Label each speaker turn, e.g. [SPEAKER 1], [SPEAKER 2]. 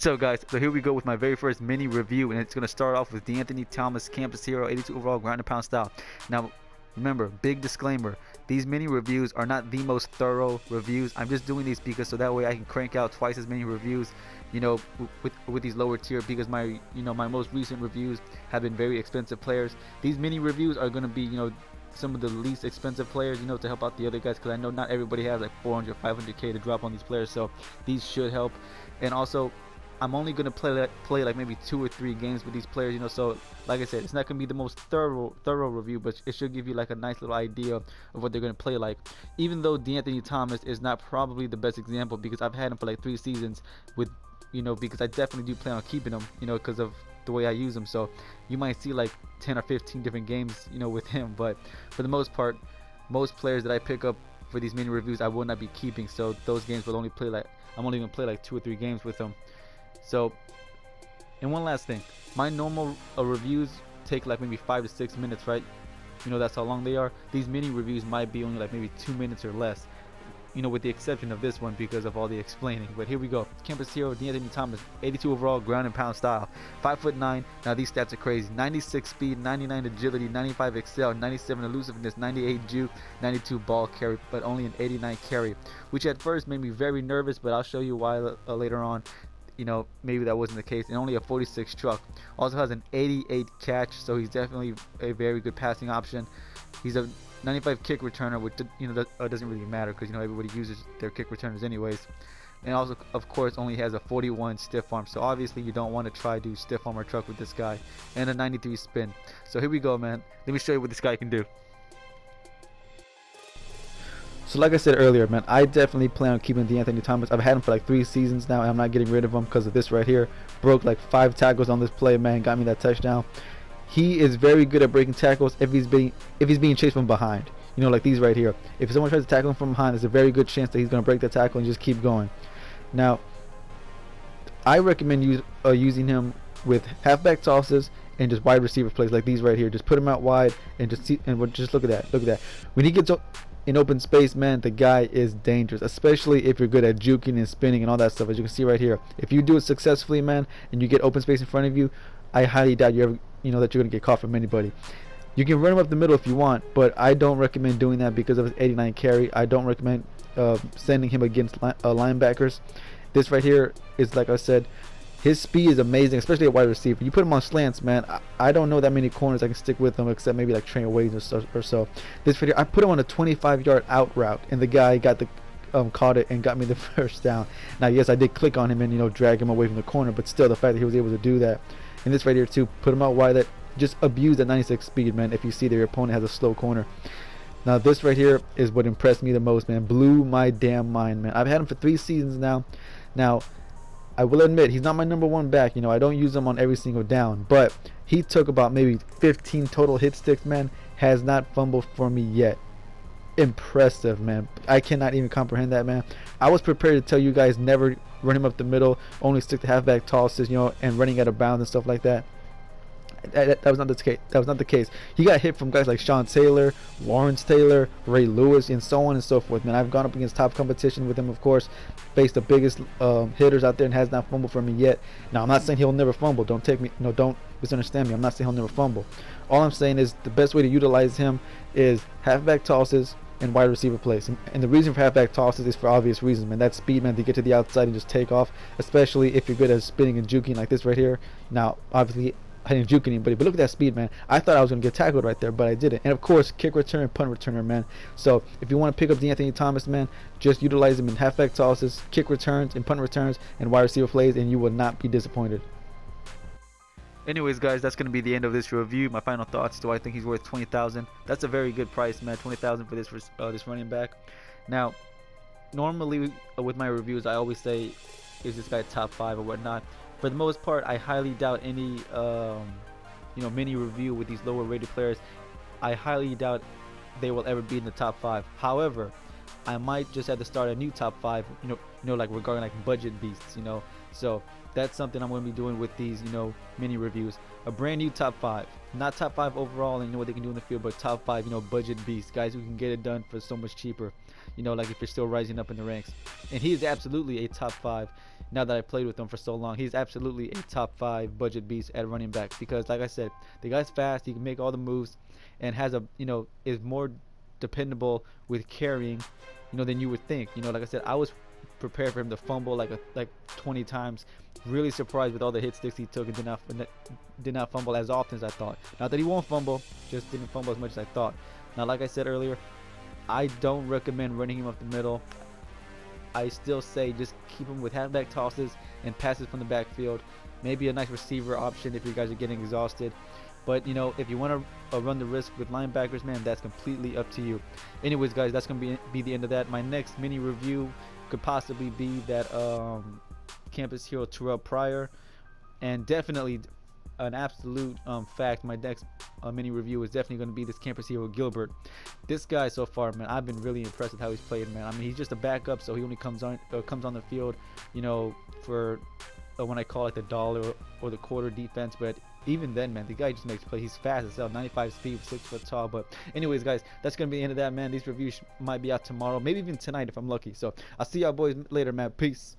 [SPEAKER 1] So guys, so here we go with my very first mini review, and it's going to start off with D'Anthony Thomas, Campus Hero, 82 overall, ground and pound style. Now, remember, big disclaimer, these mini reviews are not the most thorough reviews. I'm just doing these because so that way I can crank out twice as many reviews, with these lower tier, because my most recent reviews have been very expensive players. These mini reviews are going to be, some of the least expensive players, to help out the other guys, because I know not everybody has like 400, 500k to drop on these players, so these should help. And also, I'm only gonna play like maybe 2 or 3 games with these players, so like I said, it's not gonna be the most thorough review, but it should give you like a nice little idea of what they're gonna play like. Even though D'Anthony Thomas is not probably the best example, because I've had him for like 3 seasons with, because I definitely do plan on keeping him, because of the way I use him. So you might see like 10 or 15 different games, with him. But for the most part, most players that I pick up for these mini reviews I will not be keeping. So those games will only play like, I'm only gonna play like 2 or 3 games with them. So, and one last thing, my normal reviews take like maybe 5 to 6 minutes, right? That's how long they are. These mini reviews might be only like maybe 2 minutes or less, with the exception of this one because of all the explaining. But here we go. Campus Hero, D'Anthony Thomas, 82 overall, ground and pound style, 5'9". Now these stats are crazy. 96 speed, 99 agility, 95 excel, 97 elusiveness, 98 juke, 92 ball carry, but only an 89 carry, which at first made me very nervous, but I'll show you why later on. Maybe that wasn't the case. And only a 46 truck. Also has an 88 catch, so he's definitely a very good passing option. He's a 95 kick returner, which doesn't really matter because everybody uses their kick returners anyways. And also, of course, only has a 41 stiff arm, so obviously you don't want to try to stiff arm or truck with this guy. And a 93 spin. So here we go, man. Let me show you what this guy can do. So like I said earlier, man, I definitely plan on keeping D'Anthony Thomas. I've had him for like 3 seasons now, and I'm not getting rid of him because of this right here. Broke like 5 tackles on this play, man. Got me that touchdown. He is very good at breaking tackles if he's being chased from behind. Like these right here. If someone tries to tackle him from behind, there's a very good chance that he's going to break the tackle and just keep going. Now, I recommend using him with halfback tosses and just wide receiver plays like these right here. Just put him out wide and just look at that. Look at that. When he gets in open space, man, the guy is dangerous, especially if you're good at juking and spinning and all that stuff, as you can see right here. If you do it successfully, man, and you get open space in front of you, I highly doubt that you're gonna get caught from anybody. You can run him up the middle if you want, but I don't recommend doing that because of his 89 carry. I don't recommend sending him against linebackers. This right here is, like I said, his speed is amazing, especially at wide receiver. You put him on slants, man. I don't know that many corners I can stick with him, except maybe like Trent Wayne or so. This video, I put him on a 25-yard out route, and the guy caught it and got me the first down. Now, yes, I did click on him and drag him away from the corner, but still, the fact that he was able to do that. And this right here too, put him out wide. That just abuse that 96 speed, man. If you see that your opponent has a slow corner. Now, this right here is what impressed me the most, man. Blew my damn mind, man. I've had him for 3 seasons now. Now, I will admit, he's not my number 1 back. I don't use him on every single down, but he took about maybe 15 total hit sticks, man. Has not fumbled for me yet. Impressive, man. I cannot even comprehend that, man. I was prepared to tell you guys never run him up the middle, only stick to halfback tosses, and running out of bounds and stuff like that. That was not the case. That was not the case. He got hit from guys like Sean Taylor, Lawrence Taylor, Ray Lewis, and so on and so forth. Man, I've gone up against top competition with him, of course, faced the biggest hitters out there, and has not fumbled for me yet. Now, I'm not saying he'll never fumble. Don't misunderstand me. I'm not saying he'll never fumble. All I'm saying is the best way to utilize him is halfback tosses and wide receiver plays. And the reason for halfback tosses is for obvious reasons, man. That speed, man, to get to the outside and just take off, especially if you're good at spinning and juking like this right here. Now, obviously, I didn't juke anybody, but look at that speed, man. I thought I was going to get tackled right there, but I didn't. And of course, kick return, punt returner, man. So if you want to pick up D'Anthony Thomas, man, just utilize him in halfback tosses, kick returns, and punt returns, and wide receiver plays, and you will not be disappointed. Anyways, guys, that's going to be the end of this review. My final thoughts: do I think he's worth 20,000? That's a very good price, man. 20,000 for this running back. Now, normally with my reviews, I always say, is this guy top 5 or whatnot? For the most part, I highly doubt any mini review with these lower rated players. I highly doubt they will ever be in the top 5. However, I might just have to start a new top 5, like regarding like budget beasts, So that's something I'm going to be doing with these, mini reviews. A brand new top 5, not top 5 overall and what they can do in the field, but top 5, budget beasts, guys who can get it done for so much cheaper. Like if you're still rising up in the ranks. And he is absolutely a top 5, now that I played with him for so long. He's absolutely a top 5 budget beast at running back because, like I said, the guy's fast. He can make all the moves, and has a is more dependable with carrying, than you would think. Like I said, I was prepared for him to fumble like 20 times. Really surprised with all the hit sticks he took and did not fumble as often as I thought. Not that he won't fumble, just didn't fumble as much as I thought. Now, like I said earlier, I don't recommend running him up the middle. I still say just keep him with halfback tosses and passes from the backfield. Maybe a nice receiver option if you guys are getting exhausted. But, if you want to run the risk with linebackers, man, that's completely up to you. Anyways, guys, that's going to be the end of that. My next mini review could possibly be that campus hero Terrell Pryor. And definitely an absolute fact, my next mini review is definitely going to be this campus hero Gilbert. This guy so far, man, I've been really impressed with how he's played, man. I mean, he's just a backup, so he only comes on the field, for when I call it the dollar or the quarter defense. But even then, man, the guy just makes plays. He's fast as hell, 95 speed, 6 foot tall. But anyways, guys, that's gonna be the end of that, man. These reviews might be out tomorrow, maybe even tonight if I'm lucky. So I'll see y'all boys later, man. Peace.